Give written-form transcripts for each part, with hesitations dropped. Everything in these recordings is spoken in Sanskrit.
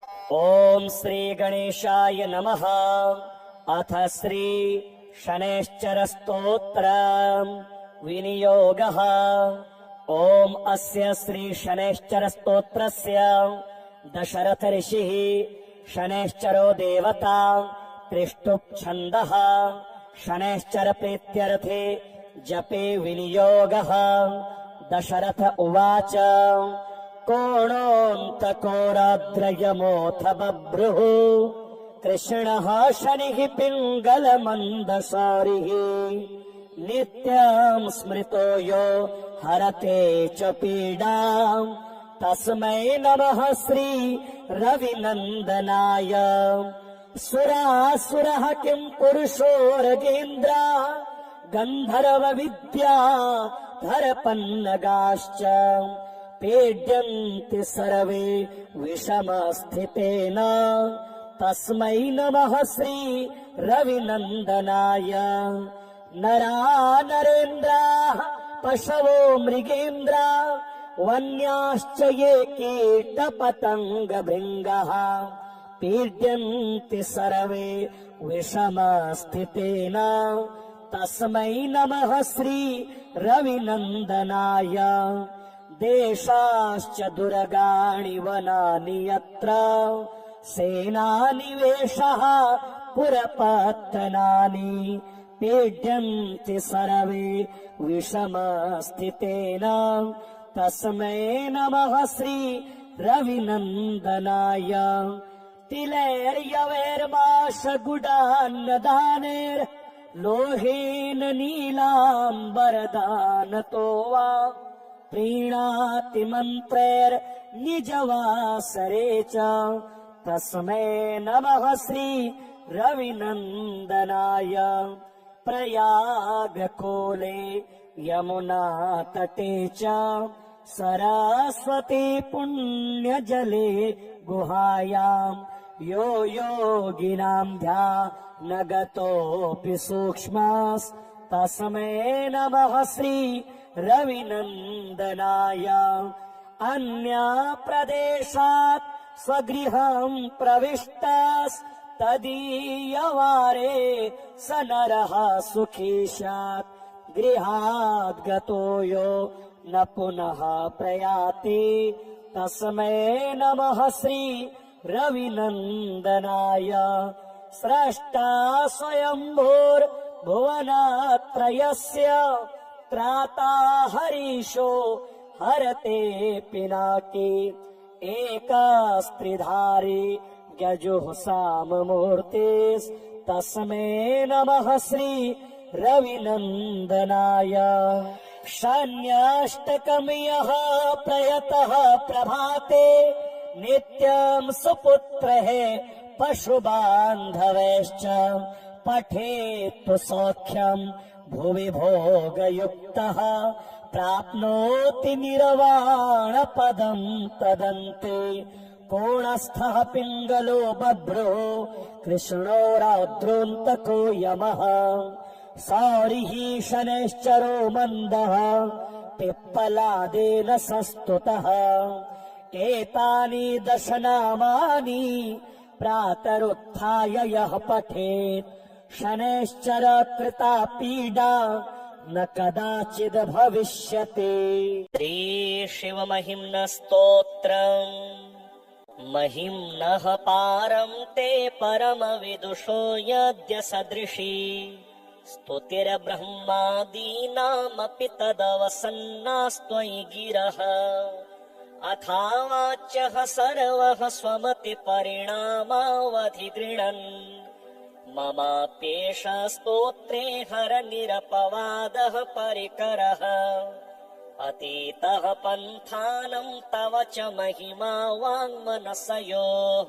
ओम श्री गणेशाय नमः। अथ श्री शनैश्चर स्तोत्र विनियोगः। ओम अस्य श्री शनैश्चर स्तोत्रस्य दशरथ ऋषिः शनैश्चरो देवता त्रिष्टुप् छन्दः शनैश्चर प्रीत्यर्थे जपे विनियोगः। दशरथ उवाच कोणोऽन्तकोराद्रयमोऽथ बभ्रुः कृष्णः शनिः पिङ्गलमन्दसारिः नित्यं स्मृतो यो हरते च पीडाम् तस्मै नमः श्री रविनन्दनाय। सुरासुरः किं पुरुषोरगेन्द्र गन्धर्व विद्या धरपन्नगाश्च पीड्यन्ति सर्वे विषमस्थितेन तस्मै नमः श्री रविनन्दनाय। नरा नरेन्द्राः पशवो मृगेन्द्रा वन्याश्च ये कीटपतङ्गभृङ्गः पीड्यन्ति सर्वे विषमस्थितेन तस्मै नमः श्री रविनन्दनाय। देशाश्च दुर्गाणि वनानि यत्र सेनानिवेशः पुरपत्तनानि पीड्यन्ति सर्वे विषमस्थितेन तस्मै नमः श्री रविनन्दनाय। तिलैर्यवैर्माशगुडान्नदानैर्लोहेन नीलाम्बरदानतो वा प्रीणाति मन्त्रैर्निजवासरे च तस्मै नमः श्री रविनन्दनाय। प्रयागकोले यमुनातटे च सरस्वती पुण्यजले गुहायाम् यो योगिनां ध्यानगतोऽपि सूक्ष्मस्तस्मै नमः श्री रविनन्दनाय। अन्यप्रदेशात् स्वगृहं प्रविष्टस्तदीयवारे स नरः सुखी स्यात् गृहाद् गतो यो न पुनः प्रयाति तस्मै नमः श्री रविनन्दनाय। स्रष्टा स्वयंभूर्भुवनत्रयस्य त्राता हरीशो हरते पिनाकी एकस्त्रिधारी गजुः साममूर्तिस्तस्मै नमः श्री रविनन्दनाय। शन्याष्टकं यः प्रयतः प्रभाते नित्यं सुपुत्रः पशुबान्धवैश्च पठेत्तु सौख्यं भुवि भोगयुक्तः प्राप्नोति निर्वाणपदं तदन्ते। कोणस्थः पिङ्गलो बभ्रो कृष्णो रौद्रोऽन्तको यमः सौरिः शनैश्चरो मन्दः पिप्पलादेन संस्तुतः। एतानि दश नामानि प्रातरुत्थाय यः पठेत् शनैश्चर कृता पीडा न कदाचिद् भविष्यति। श्री शिव महिम्न स्तोत्रम्। महिम्नः पारं ते परम विदुषो यद्य सदृशी स्तुतिर्ब्रह्मादीनामपि तदवसन्नास्त्वयि गिरः। अथावाच्यः सर्वः स्वमति परिणामावधिगृणन् ममाप्येष स्तोत्रे हर निरपवादः परिकरः। अतीतः पन्थानं तव च महिमा वाङ्मनसयोः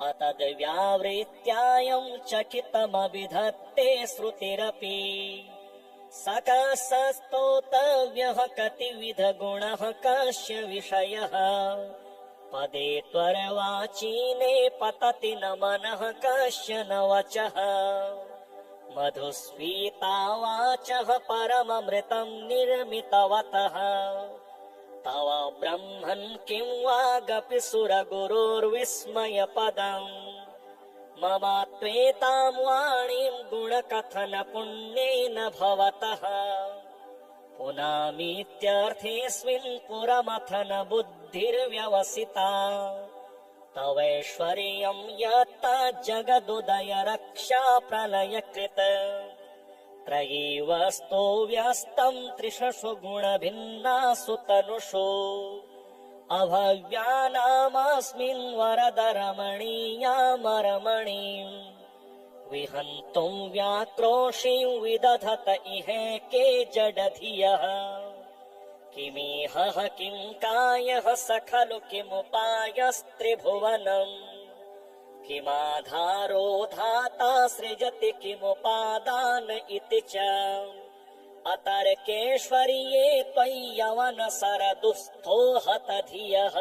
अतद्व्यावृत्यायं चकितमभिधत्ते श्रुतिरपि। सकसस्तोतव्यः कतिविधगुणः कस्य विषयः पदे त्वरवाचीने पतति न मनः कस्य न वचः। मधुस्फीता वाचः परममृतं निर्मितवतः तव ब्रह्मन् किं वागपि सुरगुरोर्विस्मयपदम् मम त्वेतां वाणीं गुणकथनपुण्येन भवतः पुनामीत्यर्थेऽस्मिन् पुरमथन बुद्धिर्व्यवसिता तवैश्वर्यं यत्तज्जगदुदय रक्षा प्रलयकृत त्रयीवस्तो व्यस्तं त्रिषु गुणभिन्नासु तनुषु अभव्यानामस्मिन् वरदरमणीयामरमणीम् विहन्तुं व्याक्रोशीं विदधत इहेके जडधियः किमिह किं कायः स खलु किमुपायस्त्रिभुवनम् किमाधारो धाता सृजति किमुपादान इति च अतर्केश्वर्ये त्वय्यवनसरदुःस्थो हतधियः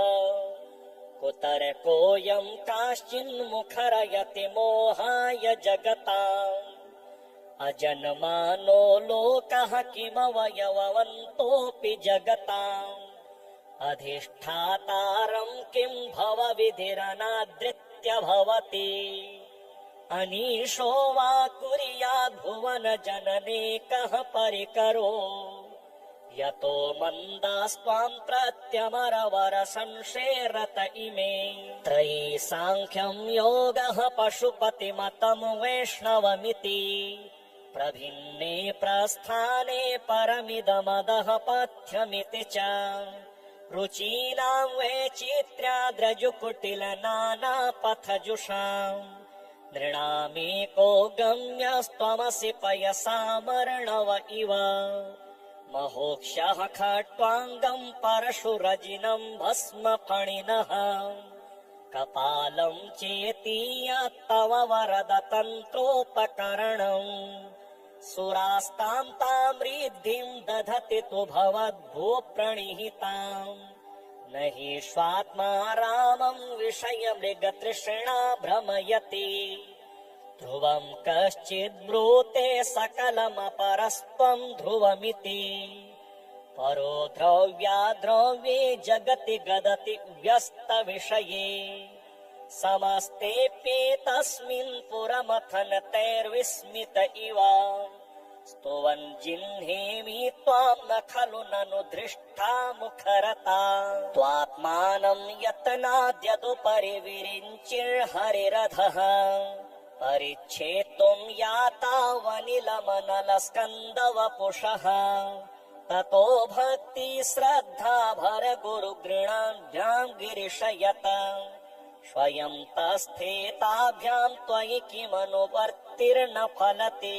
कुतर्कोऽयं काश्चिन्मुखरयति मोहाय जगताम् अजन्मानो लोकः किमवयववन्तोऽपि जगताम् अधिष्ठातारं किं भवविधिरनादृत्य भवति अनीशो वा कुर्याद्भुवन जनने कः परिकरो यतो मन्दास्त्वां प्रत्यमरवर संशेरत इमे त्रयी साङ्ख्यं योगः पशुपतिमतं वैष्णवमिति प्रभिन्ने प्रस्थाने परमिदमदः पथ्यमिति च रुचीनां वैचित्र्याद्रजुकुटिल नानापथजुषाम् नृणामेको गम्यस्त्वमसि पयसामर्णव इव महोक्षः खट्वाङ्गं परशुरजिनं भस्मफणिनः कपालं चेतीयत्तव वरद तन्त्रोपकरणम् सुरास्तां तां रिद्धिं दधति तु भवद्भूप्रणिहिताम् न हि स्वात्मा रामं विषयमृगतृष्णा भ्रमयति ध्रुवं कश्चिद्ब्रूते सकलमपरस्त्वं ध्रुवमिति परो द्रव्याद्रव्ये जगति गदति व्यस्तविषये समस्तेऽप्येतस्मिन् पुरमथनतैर्विस्मित इव स्तुवन् जिह्नेमि त्वां न खलु ननु दृष्टा मुखरता त्वात्मानं यत्नाद्यदुपरि विरिञ्चिर्हरिरधः परिच्छेत्तुं यातावनिलमनलस्कन्दवपुषः ततो भक्ति श्रद्धा भर गुरुगृणाभ्यां गिरिशयत स्वयं तस्थेताभ्यां त्वयि किमनुवर्तिर्न फलति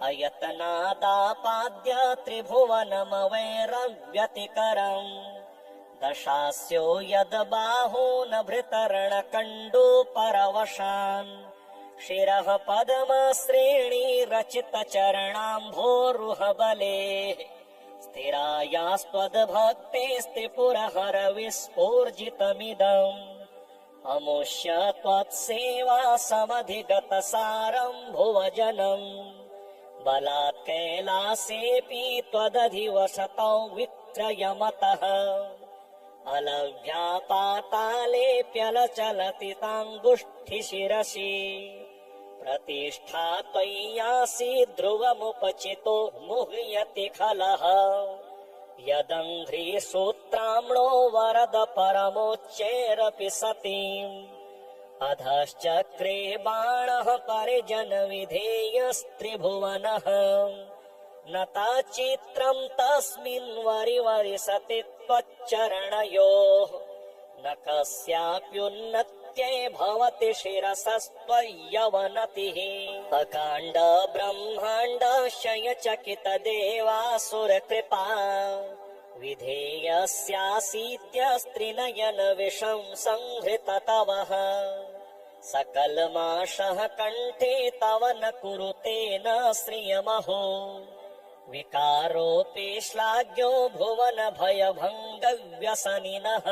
अयतनादापाद्य त्रिभुवनमवैरव्यतिकरम् दशास्यो यद् बाहून् भृतर्णकण्डूपरवशान् शिरः पद्मश्रेणी रचित चरणाम्भोरुहबले स्थिरायास्त्वद्भक्तेस्त्रिपुरहर विस्फूर्जितमिदम् अमुष्य त्वत्सेवा समधिगत सारं भुवजनम् बलात् कैलासेऽपि त्वदधिवसतौ विक्रयमतः अलभ्यापातालेऽप्यलचलति ताङ्गुष्ठिशिरसि प्रतिष्ठा त्वय्यासीत् ध्रुवमुपचितो मुह्यति खलः यदङ्घ्रिसूत्राम्णो वरद परमोच्चैरपि सतीम् अधश्चक्रे बाणः परिजनविधेयस्त्रिभुवनः न ताचित्रं तस्मिन् वरिवरिसति त्वच्चरणयोः न कस्याप्युन्नत्यै भवति शिरसस्त्वय्यवनतिः अकाण्ड ब्रह्माण्डशयचकित देवासुरकृपा विधेयस्यासीत्यस्त्रिनयन विषं संहृत तवः सकलमाशः कण्ठे तव न कुरुते न श्रियमहो विकारोऽपि श्लाघ्यो भुवन भयभङ्गव्यसनिनः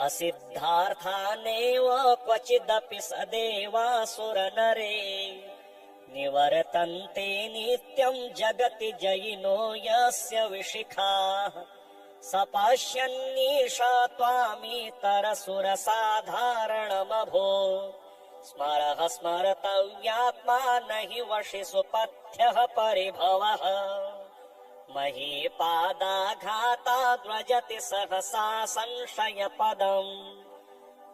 असिद्धार्थानेव क्वचिदपि स देवासुरनरे निवर्तन्ते नित्यं जगति जयिनो यस्य विशिखाः सपश्यन्नीश त्वामितरसुरसाधारणमभो स्मरः स्मर्तव्यात्मा न हि वशि सुपथ्यः परिभवः महीपादाघाताद्व्रजति सहसा संशयपदम्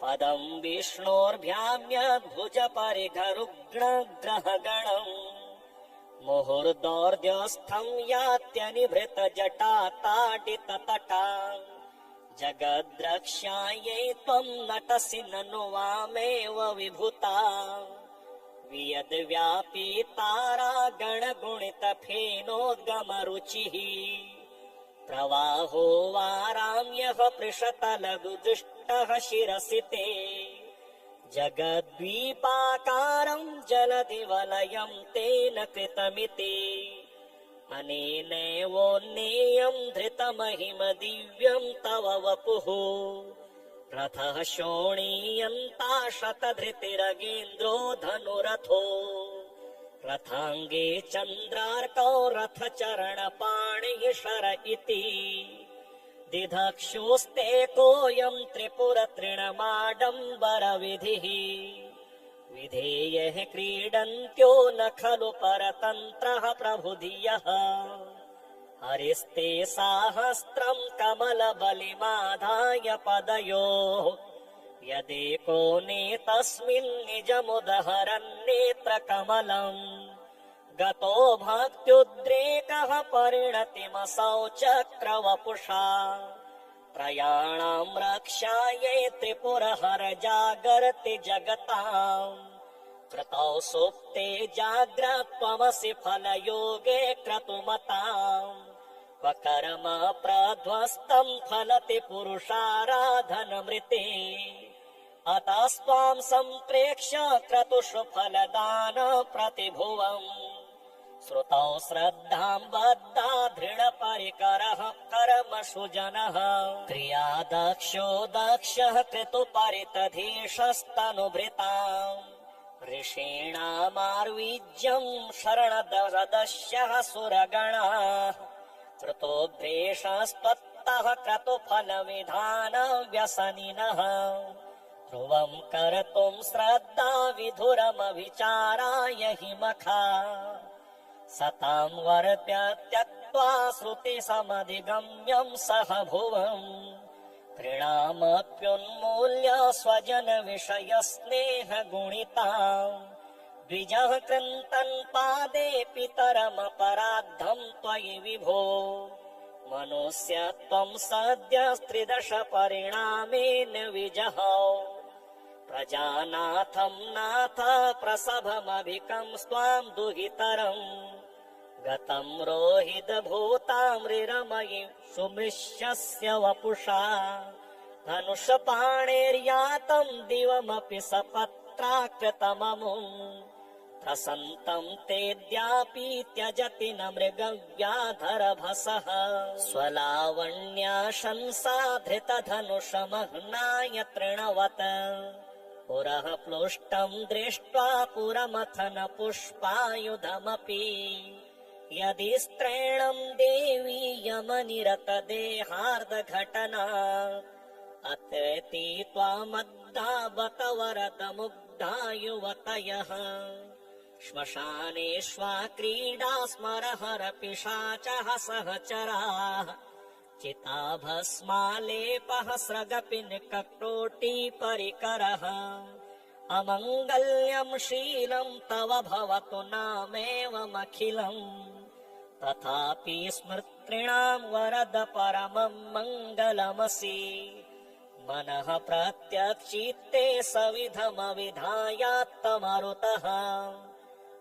पदम् विष्णोर्भ्याम्यद्भुज परिघरुग्णग्रहगणम् मुहुर्दौर्ध्यस्थम् यात्यनिभृत जटाताडिततटा जगद्रक्ष्यायै त्वम् नटसि ननु वामेव विभूता वियद्व्यापी तारागणगुणितफेनोद्गमरुचिः प्रवाहो वाराम्यः पृषतलघुदुष्टः शिरसि ते जगद्वीपाकारम् जलधिवलयम् तेन कृतमिति अनेनैवोन्नेयम् धृतमहिम दिव्यम् तव वपुः रथः शोणीयन्ता शतधृतिरगेन्द्रो धनुरथो रथाङ्गे चन्द्रार्कौ रथचरणपाणिः शर इति दिधक्षोस्ते कोऽयम् त्रिपुरतृणमाडम्बरविधिः विधेयः क्रीडन्त्यो न खलु परतन्त्रः प्रभुधियः हरिस्ते साहस्रम् कमलबलिमाधाय पदयोः यदेको नेतस्मिन् निजमुदहरन्नेत्रकमलम् गतो भक्त्युद्रेकः परिणतिमसौ चक्रवपुषा त्रयाणाम् रक्षायै त्रिपुरहर जागर्ति जगताम् कृतौ सुप्ते जाग्रत्वमसि फलयोगे क्रतुमताम् क्वकर्म प्रध्वस्तम् फलति पुरुषाराधनमृते अतस्त्वाम् सम्प्रेक्ष्य क्रतुषु फलदान प्रतिभुवम् श्रुतौ श्रद्धाम् बद्धा दृढपरिकरः कर्मसु जनः क्रियादक्षो दक्षः क्रतुपरितधीशस्तनुभृताम् ऋषीणामार्वीज्यम् शरणदशः सुरगणाः कृतोभ्रेषस्त्वत्तः क्रतुफलविधान व्यसनिनः ध्रुवम् कर्तुम् श्रद्धा विधुरमविचाराय हि मखा सताम् वर्त्य त्यक्त्वा श्रुतिसमधिगम्यम् सह भुवम् तृणामप्युन्मूल्य स्वजन विषयस्नेहगुणिताम् द्विजः कृन्तन् पादे पितरमपराद्धम् त्वयि विभो मनुष्यत्वम् सद्य त्रिदश परिणामेन विजहौ प्रजानाथम् नाथ प्रसभमभिकम् स्वाम् दुहितरम् गतम् रोहितभूतामृरमयि सुमृश्यस्य वपुषा धनुषपाणेर्यातम् दिवमपि सपत्राकृतममुम् प्रसन्तम् तेऽद्यापि त्यजति न मृगव्याधरभसः स्वलावण्याशंसा धृतधनुषमह्नाय तृणवत् पुरः प्लुष्टम् दृष्ट्वा पुरमथन पुष्पायुधमपि यदि स्त्रैणम् देवी यमनिरतदेहार्धघटना अतेति त्वामद्धा बत वरदमुग्धा युवतयः श्मशानेष्वा क्रीडा स्मरहर पिशाचः सहचराः चिताभस्मालेपः स्रगपिनककोटि परिकरः अमङ्गल्यम् शीलम् तव भवतु नामेवमखिलम् तथापि स्मृतॄणाम् वरद परमम् मङ्गलमसि मनः प्रत्यक्षिते सविधमविधायात्तमरुतः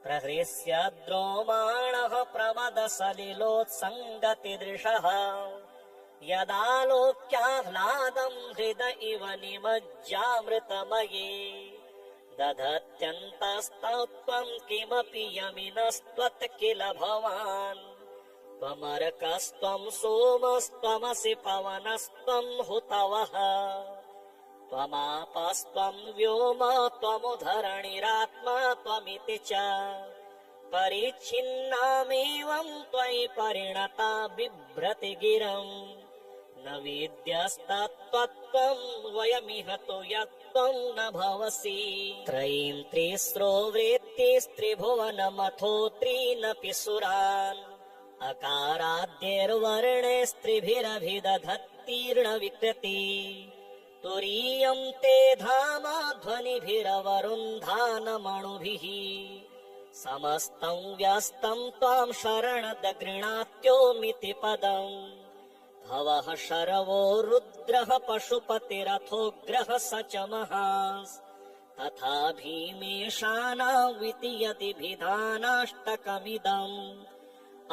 प्रहृष्य द्रोमाणः प्रमदसलिलोत्सङ्गतिदृशः यदालोक्याह्लादम् हृद इव निमज्जामृतमये दधत्यन्तस्तत्त्वम् किमपि यमिनस्त्वत् किल भवान् त्वमर्कस्त्वम् सोमस्त्वमसि पवनस्त्वम् हुतवः त्वमापस्त्वम् व्योम त्वमुधरणिरात्मा त्वमिति च परिच्छिन्नामेवम् त्वयि परिणता बिभ्रति गिरम् न वेद्यस्तत्त्वं वयमिह तु यत्त्वं न भवसि त्रयीं त्रिस्रो वृत्तिस्त्रिभुवनमथो त्रीनपि सुरान् अकाराद्यैर्वर्णैस्त्रिभिरभिदधत्तीर्ण विकृति तुरीयं ते धाम ध्वनिभिरवरुन्धानमणुभिः समस्तं व्यस्तं त्वां शरणद गृह्णात्योमिति पदम् भवः शर्वो रुद्रः पशुपतिरथोग्रः स च महास् तथा भीमेशानाविति यदिभिधानाष्टकमिदम्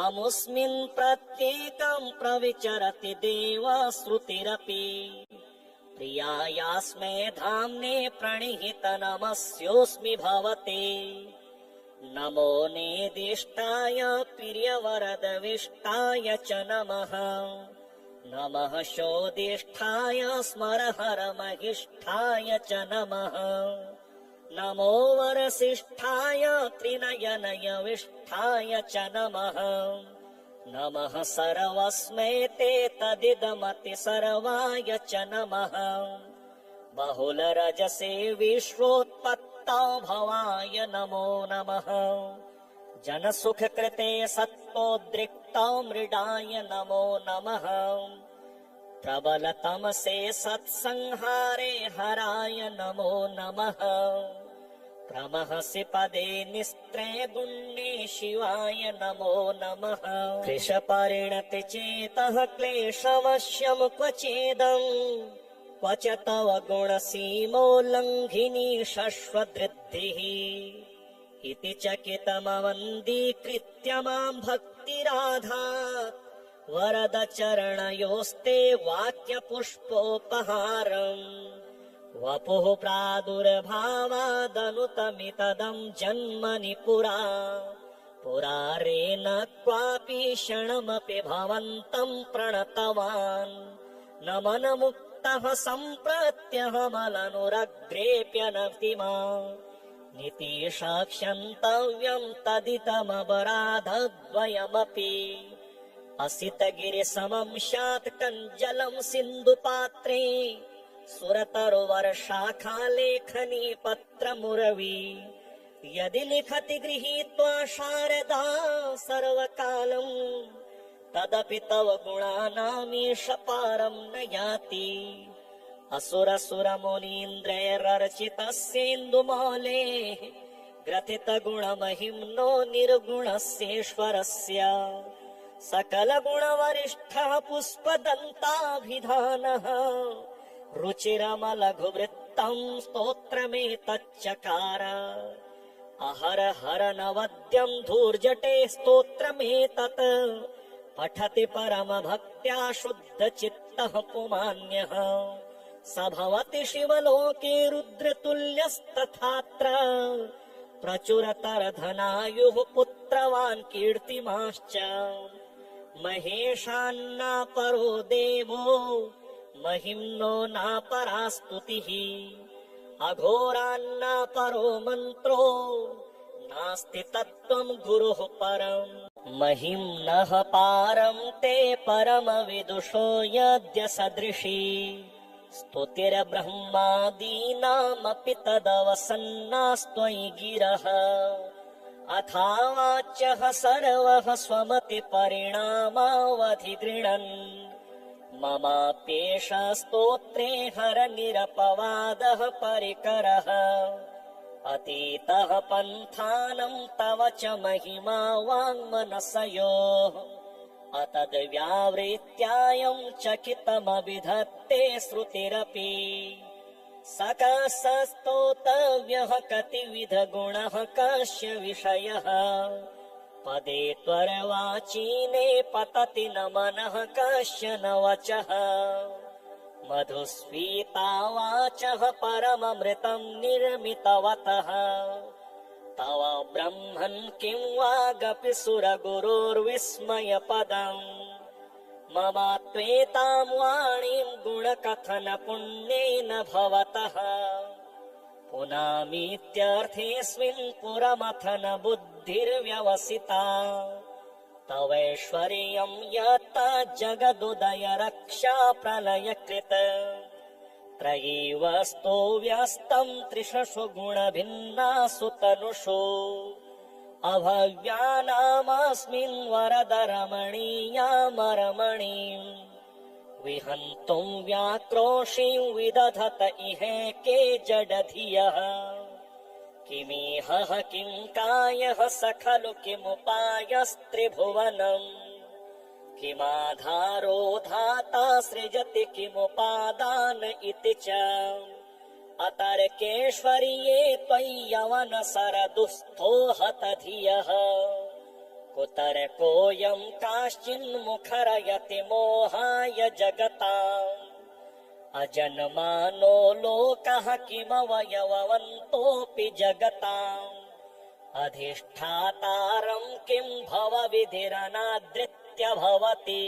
अमुस्मिन् प्रत्येकं प्रविचरति देवा श्रुतिरपि प्रियायास्मे धाम्ने प्रणिहित नमस्योऽस्मि भवते नमो नेदिष्टाय प्रियवरदविष्टाय च नमः नमः शोदिष्ठाय स्मरहरमहिष्ठाय च नमः नमो वरसिष्ठाय त्रिनयनयविष्ठाय च नमः नमः सर्वस्मै ते तदिदमति सर्वाय च नमः बहुलरजसे विश्वोत्पत्तौ भवाय नमो नमः जनसुखकृते सत्त्वोद्रिक्तौ मृडाय नमो नमः प्रबलतमसे सत्संहारे हराय नमो नमः प्रमहसि पदे निस्त्रे गुण्ये शिवाय नमो नमः कृशपरिणति चेतः क्लेशवश्यं क्वचेदम् क्व च तव गुणसीमोल्लङ्घिनी शश्वदृद्धिः इति चकितमवन्दीकृत्य मां भक्तिराधात् वरद चरणयोस्ते वाक्यपुष्पोपहारम् वपुः प्रादुर्भावादनुतमितदं जन्मनि पुरा पुरारेण क्वापि क्षणमपि भवन्तं प्रणतवान् नमनमुक्तः सम्प्रत्यहमलनुरग्रेप्यनतिमा नितीशाक्षन्तव्यं तदितमपराधद्वयमपि असितगिरिसमं स्यात् कञ्जलं सिन्धुपात्रे सुरतरुवर्षाखालेखनी पत्रमुरवी यदि लिखति गृहीत्वा शारदा सर्वकालम् तदपि तव गुणानामीश पारं न याति असुरसुरमुनीन्द्रैरर्चितस्येन्दुमौले ग्रथितगुणमहिम्नो निर्गुणस्येश्वरस्य सकलगुणवरिष्ठः पुष्पदन्ताभिधानः रुचिरमलघुवृत्तं स्तोत्रमेतच्चकार अहर हर नवद्यं धूर्जटे स्तोत्रमेतत् पठति परमभक्त्या शुद्धचित्तः पुमान्यः स भवति शिवलोके रुद्रतुल्यस्तथात्र प्रचुरतरधनायुः पुत्रवान् कीर्तिमाश्च महेशान्नापरो देवो महिम्नो नापरा स्तुतिः अघोरान्नापरो मन्त्रो नास्ति तत्त्वं गुरुः परम् महिम्नः पारं ते परमविदुषो यद्य सदृशी स्तुतिर्ब्रह्मादीनामपि तदवसन्नास्त्वयि गिरः अथावाच्यः सर्वः स्वमतिपरिणामावधिगृह्णन् ममाप्येष स्तोत्रे हरनिरपवादः परिकरः अतीतः पन्थानं तव च महिमा वाङ्मनसयोः अतद्व्यावृत्यायं चकितमभिधत्ते श्रुतिरपि सकसस्तोतव्यः कतिविधगुणः कस्य विषयः पदे त्वरवाचीने पतति न मनः कस्य न वचः मधुस्फीता वाचः परममृतं निर्मितवतः तव ब्रह्मन् किं वागपि सुरगुरोर्विस्मयपदम् मम त्वेतां वाणीं गुणकथन पुण्येन भवतः पुनामीत्यर्थेऽस्मिन् पुरमथन बुद्धिर्व्यवसिता तवैश्वर्यं यत् जगदुदय रक्षा प्रलयकृत त्रयीवस्तो व्यस्तं त्रिषु गुणभिन्नासु तनुषु अभव्यानामस्मिन् वरद रमणीयामरमणीम् विहन्तुं व्याक्रोशीं विदधत इहेके जडधियः किमिह किं कायः स खलु किमुपायस्त्रिभुवनम् किमाधारो धाता सृजति किमुपादान इति च अतर्केश्वर्ये त्वय्यवन सरदुस्थो हत धियः कुतर्कोऽयं काश्चिन्मुखरयति मोहाय जगताम् अजन्मानो लोकः किमवयववन्तोऽपि जगताम् अधिष्ठातारं किं भवविधिरनादृत्य भवति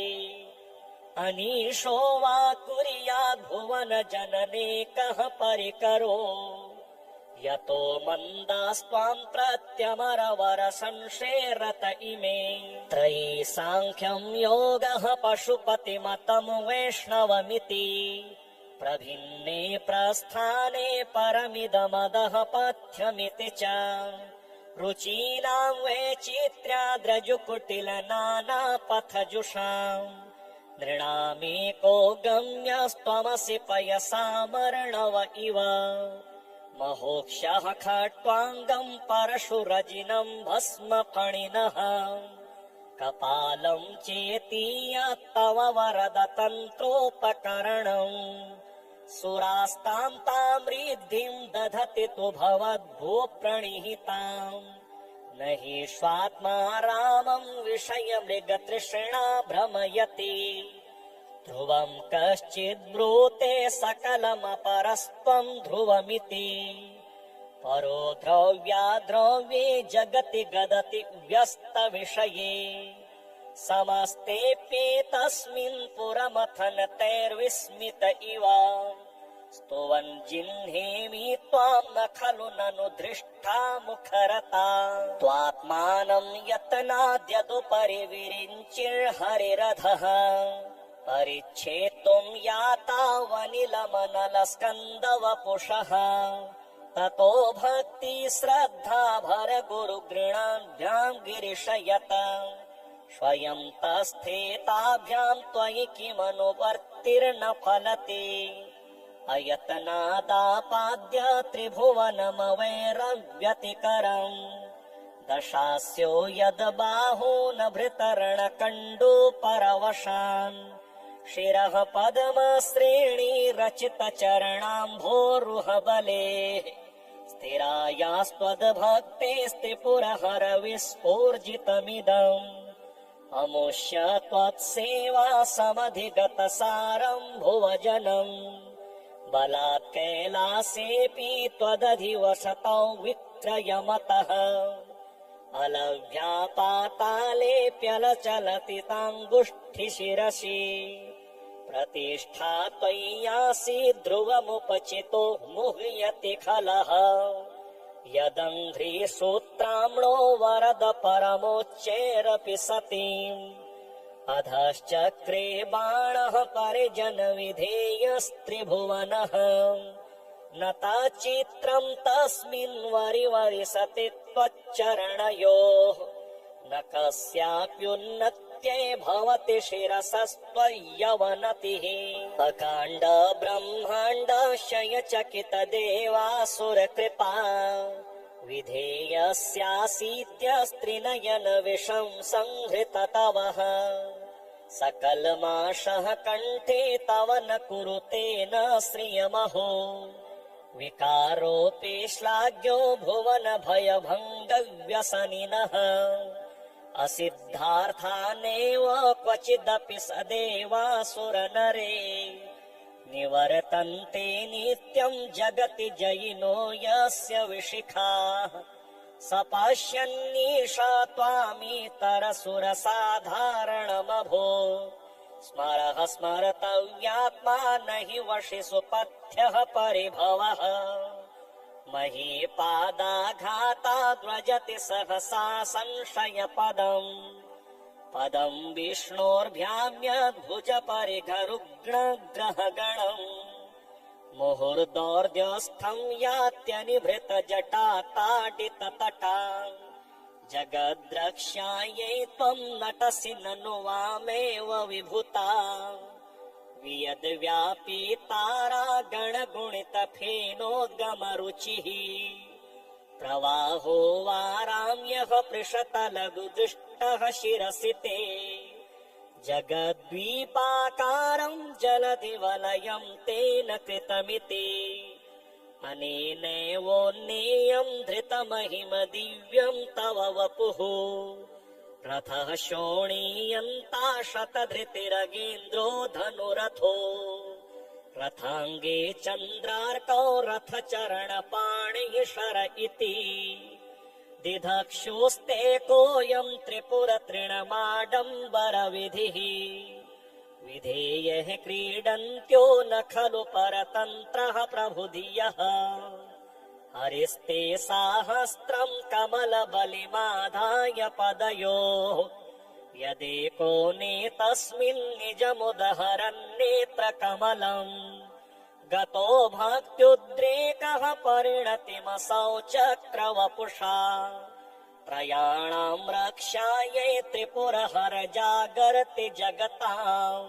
अनीशो वा कुर्याद् भुवन जनने कः परिकरो यतो मन्दास्त्वां प्रत्यमरवर संशेरत इमे त्रयी साङ्ख्यं योगः पशुपतिमतं वैष्णवमिति प्रभिन्ने प्रस्थाने परमिदमदः पथ्यमिति च रुचीनां वैचित्र्याद्रजुकुटिल नानापथजुषाम् नृणामेको गम्यस्त्वमसि पयसामर्णव इव महोक्षः खट्वाङ्गं परशुरजिनं भस्मफणिनः कपालं चेतीयत्तव वरद तन्त्रोपकरणम् सुरास्तां ताम्रीद्धिं दधति तु भवद्भूप्रणिहिताम् न हि स्वात्मा रामं विषयमृगतृष्णा भ्रमयति ध्रुवं कश्चिद्ब्रूते सकलमपरस्त्वं ध्रुवमिति परो द्रव्याद्रव्ये जगति गदति व्यस्तविषये समस्तेऽप्येतस्मिन् पुरमथनतैर्विस्मित इव स्तुवन् जिह्नेमि त्वां न खलु ननु दृष्टा मुखरता त्वात्मानं यत्नाद्यदुपरि विरिञ्चिर्हरिरधः परिच्छेत्तुं यातावनिलमनलस्कन्दवपुषः ततो भक्ति श्रद्धा भर गुरुगृणाभ्यां गिरिशयत स्वयं तस्थेताभ्यां त्वयि किमनुवर्तिर्न फलति अयतनादापाद्य त्रिभुवनमवैरव्यतिकरम् दशास्यो यद् बाहून भृतर्णकण्डू परवशान् शिरः पद्मश्रेणी रचित चरणाम्भोरुहबले स्थिरायास्त्वद्भक्तेस्त्रिपुरहर विस्फूर्जितमिदम् अमुष्य त्वत्सेवा समधिगत सारं भुवजनम् बलात् कैलासेऽपि त्वदधिवसतौ विक्रयमतः अलभ्या पातालेऽप्यलचलति ताङ्गुष्ठिशिरसि प्रतिष्ठा त्वय्यासीत् ध्रुवमुपचितो मुह्यति खलः यदङ्घ्रिसूत्राम्णो वरद परमोच्चैरपि सतीम् अधश्चक्रे बाणः परिजनविधेयस्त्रिभुवनः न ताचित्रं तस्मिन् वरिवरिसति त्वच्चरणयोः न कस्याप्युन्नत्यै भवति शिरसस्त्वय्यवनतिः अकाण्ड ब्रह्माण्डशयचकित देवासुरकृपा विधेयस्यासीत्यस्त्रिनयन विषं संहृत तवः सकलमाशः कण्ठे तव न कुरुते न श्रियमहो विकारोऽपि श्लाघ्यो भुवन भयभङ्गव्यसनिनः असिद्धार्थानेव क्वचिदपि सदेवासुरनरे निवर्तन्ते नित्यं जगति जयिनो यस्य विशिखाः स पश्यन्नीशा त्वामितरसुरसाधारणमभो स्मरः स्मर्तव्यात्मा न हि वशि सुपथ्यः परिभवः महीपादाघाता व्रजति सहसा संशयपदम् पदं विष्णोर्भ्याम्यद्भुज परिघरुग्णग्रहगणम् मुहुर्दौर्ध्यस्थं यात्यनिभृत जटा ताडिततटा जगद्रक्ष्यायै त्वं नटसि ननु वामेव विभूता वियद्व्यापी तारा गणगुणितफेनोद्गमरुचिः प्रवाहो वाराम्यः पृषतलगुदुष्टः शिरसि ते जगद्वीपाकारं जलधिवलयं तेन कृतमिति अनेनैवोन्नेयं धृतमहिम दिव्यं तव वपुः रथः शोणीयन्ता शतधृतिरगेन्द्रो धनुरथो रथाङ्गे चन्द्रार्कौ रथचरणपाणिः शर इति दिधक्षोस्ते कोऽयं त्रिपुरतृणमाडम्बरविधिः विधेयः क्रीडन्त्यो न खलु परतन्त्रः प्रभुधियः हरिस्ते साहस्रं कमलबलिमाधाय पदयोः यदेको नेतस्मिन् निजमुदहरन्नेत्रकमलम् गतो भक्त्युद्रेकः परिणतिमसौ चक्रवपुषा त्रयाणां रक्षायै त्रिपुरहर जागर्ति जगताम्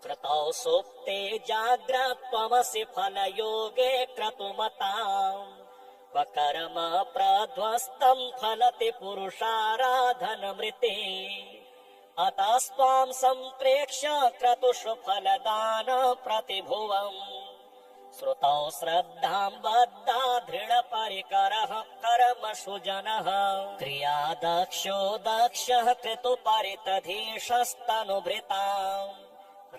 कृतौ सुप्ते जाग्रत्वमसि फलयोगे क्रतुमताम् वकर्म प्रध्वस्तं फलति पुरुषाराधनमृते अतस्त्वां सम्प्रेक्ष्य क्रतुषु फलदान प्रतिभुवम् श्रुतौ श्रद्धां बद्धा दृढपरिकरः कर्मसु जनः क्रिया दक्षो दक्षः क्रतुपरितधीशस्तनुभृताम्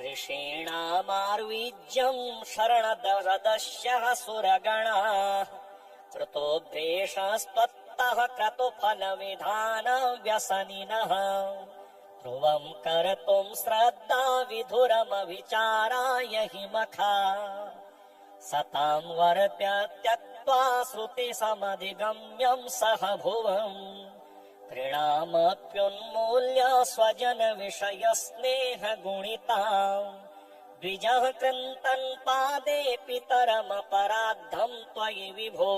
ऋषीणामार्वीज्यं शरणदशः सुरगणाः कृतोभ्येषस्त्वत्तः क्रतुफलविधानव्यसनिनः ध्रुवं कर्तुं श्रद्धा विधुरमविचाराय हि मखा सतां वर्त्य त्यक्त्वा श्रुतिसमधिगम्यं सह भुवम् प्रणामप्युन्मूल्य स्वजनविषयस्नेहगुणिताम् द्विजः कृन्तन् पादे पितरमपराद्धं त्वयि विभो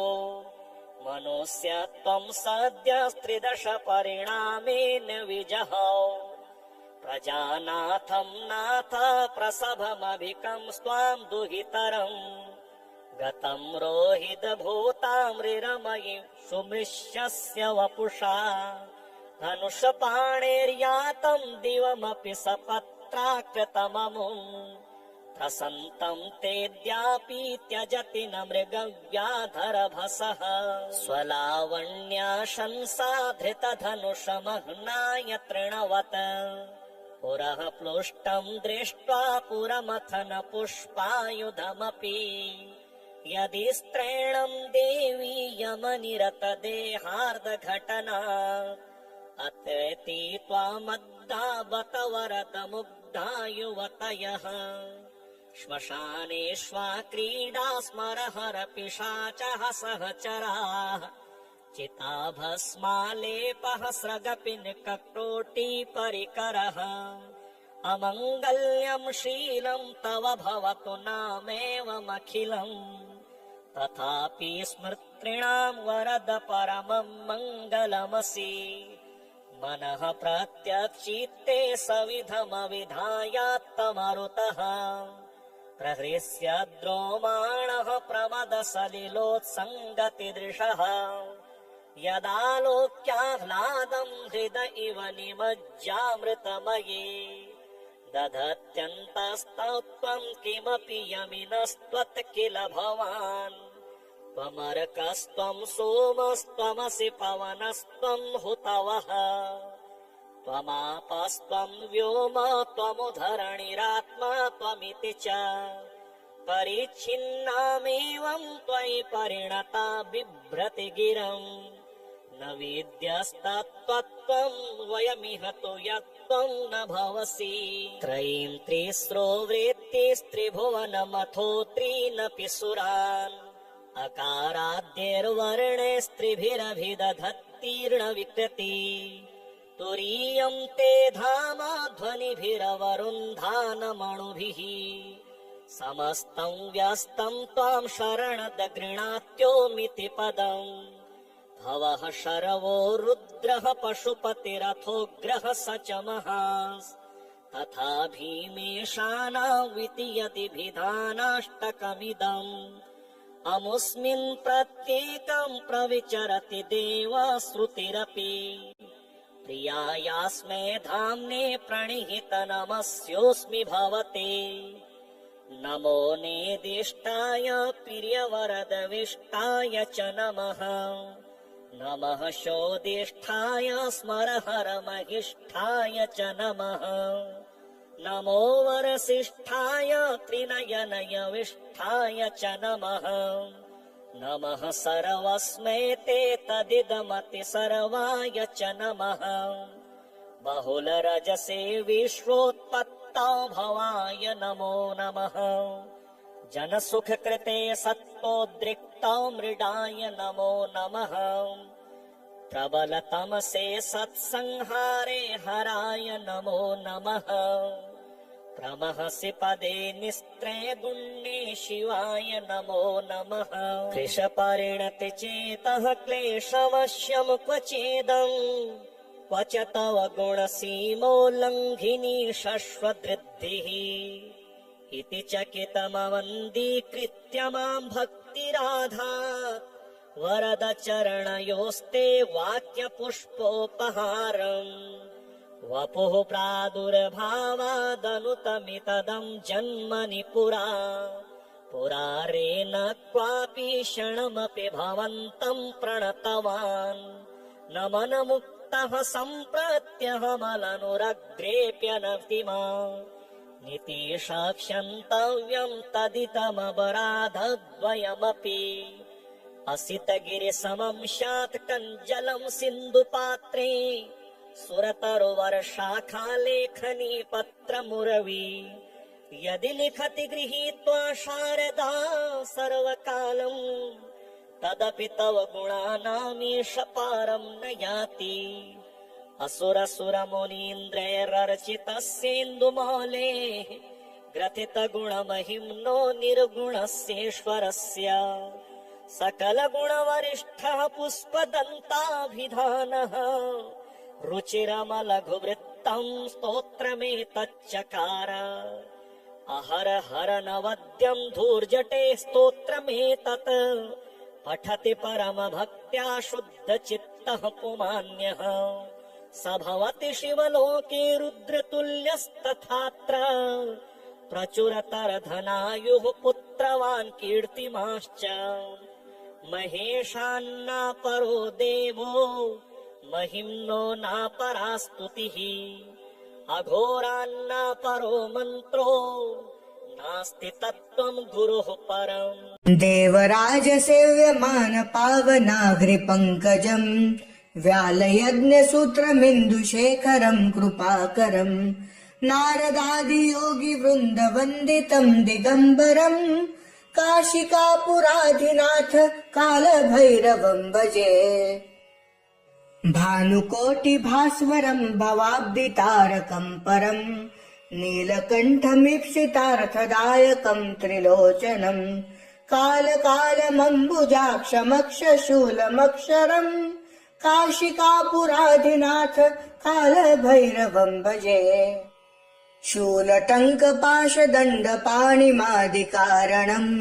मनुष्यत्वं सद्य त्रिदश परिणामेन विजहौ प्रजानाथं नाथ प्रसभमभिकं स्वां दुहितरम् गतं रोहितभूतामृरमयि सुमृश्यस्य वपुषा धनुषपाणेर्यातं दिवमपि सपत्राकृतममुम् प्रसन्तं तेऽद्यापि त्यजति न मृगव्याधरभसः स्वलावण्याशंसाधृतधनुषमह्नाय तृणवत् पुरः प्लुष्टं दृष्ट्वा पुरमथन पुष्पायुधमपि यदि स्त्रैणं देवी यमनिरतदेहार्धघटना अत्रेति त्वामद्दा बत वरदमुग्धा युवतयः श्मशानेष्वा क्रीडा स्मरहर पिशाचः सहचराः चिताभस्मालेपः स्रगपिनककोटि परिकरः अमङ्गल्यं शीलं तव भवतु नामेवमखिलम् तथापि स्मृतॄणां वरद परमं मङ्गलमसि मनः प्रत्यक्षिते सविधमविधायात्तमरुतः प्रहृष्य द्रोमाणः प्रमदसलिलोत्सङ्गतिदृशः यदालोक्याह्लादं हृद इव निमज्जामृतमये दधत्यन्तस्तत्त्वं किमपि यमिनस्त्वत् किल भवान् त्वमर्कस्त्वं सोमस्त्वमसि पवनस्त्वं हुतवः त्वमापस्त्वं व्योम त्वमुधरणिरात्मा त्वमिति च परिच्छिन्नामेवं त्वयि परिणता बिभ्रति गिरम् न विद्यस्तत्त्वं वयमिह तु यत्त्वं न भवसि त्रयीं त्रिस्रो वृत्तिस्त्रिभुवनमथो त्रीनपि सुरान् अकाराद्यैर्वर्णैस्त्रिभिरभिदधत्तीर्ण विकृति तुरीयं ते धाम ध्वनिभिरवरुन्धानमणुभिः समस्तं व्यस्तं त्वां शरणद गृणात्योमिति पदम् भवः शर्वो रुद्रः पशुपतिरथोग्रः स च महास् तथा भीमेशानाविति यदिभिधानाष्टकमिदम् अमुस्मिन् प्रत्येकं प्रविचरति देवश्रुतिरपि प्रियायास्मे धाम्ने प्रणिहित नमस्योऽस्मि भवते नमो नेदिष्टाय प्रियवरदविष्टाय च नमः नमः शोदिष्ठाय स्मरहरमहिष्ठाय च नमः नमो वरसिष्ठाय त्रिनयनयविष्ठाय च नमः नमः सर्वस्मै ते तदिदमति सर्वाय च नमः बहुलरजसे विश्वोत्पत्तौ भवाय नमो नमः जनसुखकृते सत्त्वोद्रिक्तौ मृडाय नमो नमः प्रबलतमसे सत्संहारे हराय नमो नमः प्रमहसि पदे निस्त्रे गुण्ये शिवाय नमो नमः कृशपरिणति चेतः क्लेशवश्यं क्वचेदम् क्वच तव गुणसीमोल्लङ्घिनी शश्वतृद्धिः इति चकितमवन्दीकृत्य मां भक्तिराधात् वरद चरणयोस्ते वाक्यपुष्पोपहारम् वपुः प्रादुर्भावादनुतमितदं जन्मनि पुरारेण क्वापि क्षणमपि भवन्तं प्रणतवान् न मनमुक्तः सम्प्रत्यहमलनुरग्रेप्यनतिमा नितीशाक्षन्तव्यं तदितमपराधद्वयमपि असितगिरिसमं स्यात् कञ्जलं सिन्धुपात्रे सुरतरुवर्षाखालेखनी पत्रमुरवी यदि लिखति गृहीत्वा शारदा सर्वकालम् तदपि तव गुणानामीश पारं न याति असुरसुरमुनीन्द्रैरर्चितस्येन्दुमौलेः ग्रथितगुणमहिम्नो निर्गुणस्येश्वरस्य सकलगुणवरिष्ठः पुष्पदन्ताभिधानः रुचिरमलघुवृत्तं स्तोत्रमेतच्चकार अहर हर नवद्यं धूर्जटे स्तोत्रमेतत् पठति परमभक्त्या शुद्धचित्तः पुमान्यः स भवति शिवलोके रुद्रतुल्यस्तथात्र प्रचुरतरधनायुः पुत्रवान् कीर्तिमाश्च महेशान्नापरो देवो महिम्नो नापरा स्तुतिः अघोरान्नापरो मन्त्रो नास्ति तत्त्वं गुरुः परम् देवराज सेव्यमान पावनाघ्रिपङ्कजम् व्यालयज्ञसूत्रमिन्दुशेखरम् कृपाकरम् नारदादियोगी वृन्दवन्दितम् दिगम्बरम् काशिकापुराधिनाथ कालभैरवम् भजे भानुकोटिभास्वरम् भवाब्दितारकम् परम् नीलकण्ठमीप्सितार्थदायकम् त्रिलोचनम् कालकालमम्बुजाक्षमक्षशूलमक्षरम् काशिकापुराधिनाथ कालभैरवम् भजे शूलटङ्कपाशदण्डपाणिमादिकारणम्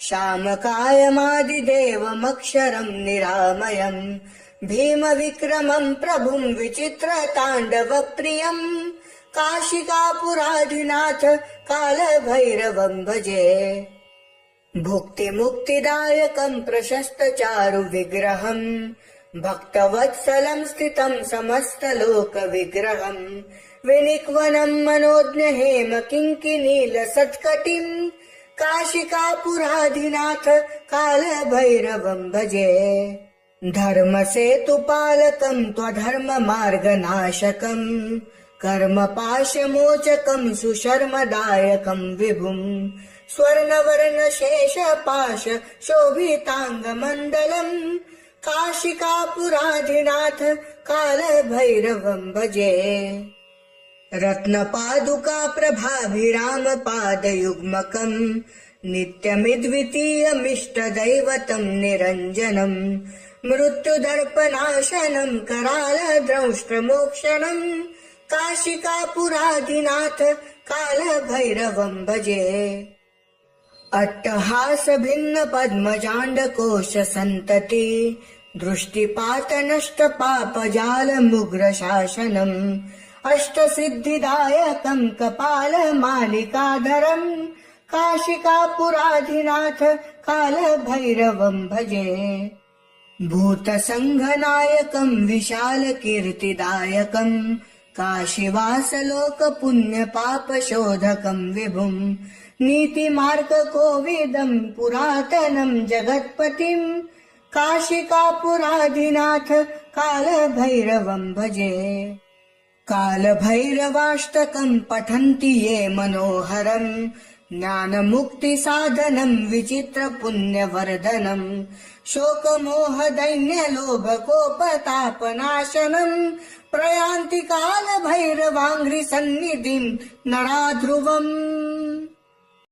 श्यामकायमादिदेवमक्षरम् निरामयम् भीमविक्रमम् प्रभुम् विचित्रताण्डवप्रियम् काशिकापुराधिनाथ कालभैरवम् भजे भुक्तिमुक्तिदायकम् प्रशस्तचारुविग्रहम् भक्तवत्सलम् स्थितम् समस्तलोकविग्रहम् विनिक्वनम् मनोज्ञहेम किङ्किनीलसत्कटिम् काशिकापुराधिनाथ कालभैरवम् भजे धर्मसेतुपालकम् त्वधर्ममार्गनाशकम् कर्मपाशमोचकम् सुशर्मदायकम् विभुम् स्वर्णवर्णशेषपाश शोभिताङ्गमण्डलम् काशिकापुराधिनाथ कालभैरवं भजे रत्नपादुका प्रभाभिरामपादयुग्मकम् नित्यमिद्वितीयमिष्टदैवतं निरञ्जनम् मृत्युदर्पनाशनं करालद्रंष्ट्रमोक्षणम् काशिकापुराधिनाथ कालभैरवं भजे अट्टहास भिन्न पद्मजाण्डकोश सन्तति दृष्टिपात नष्ट पापजाल मुग्र शासनम् अष्टसिद्धिदायकं कपाल मालिकाधरम् काशिकापुराधिनाथ कालभैरवं भजे भूतसङ्घनायकं विशालकीर्तिदायकं काशीवासलोकपुण्यपापशोधकं विभुम् नीतिमार्गकोविदं पुरातनं जगत्पतिं काशिकापुराधिनाथ कालभैरवं भजे कालभैरवाष्टकं पठन्ति ये मनोहरम् ज्ञानमुक्तिसाधनं विचित्रपुण्यवर्धनम् शोकमोहदैन्यलोभकोपतापनाशनम् प्रयान्ति कालभैरवाङ्घ्रिसन्निधिं नरा ध्रुवम्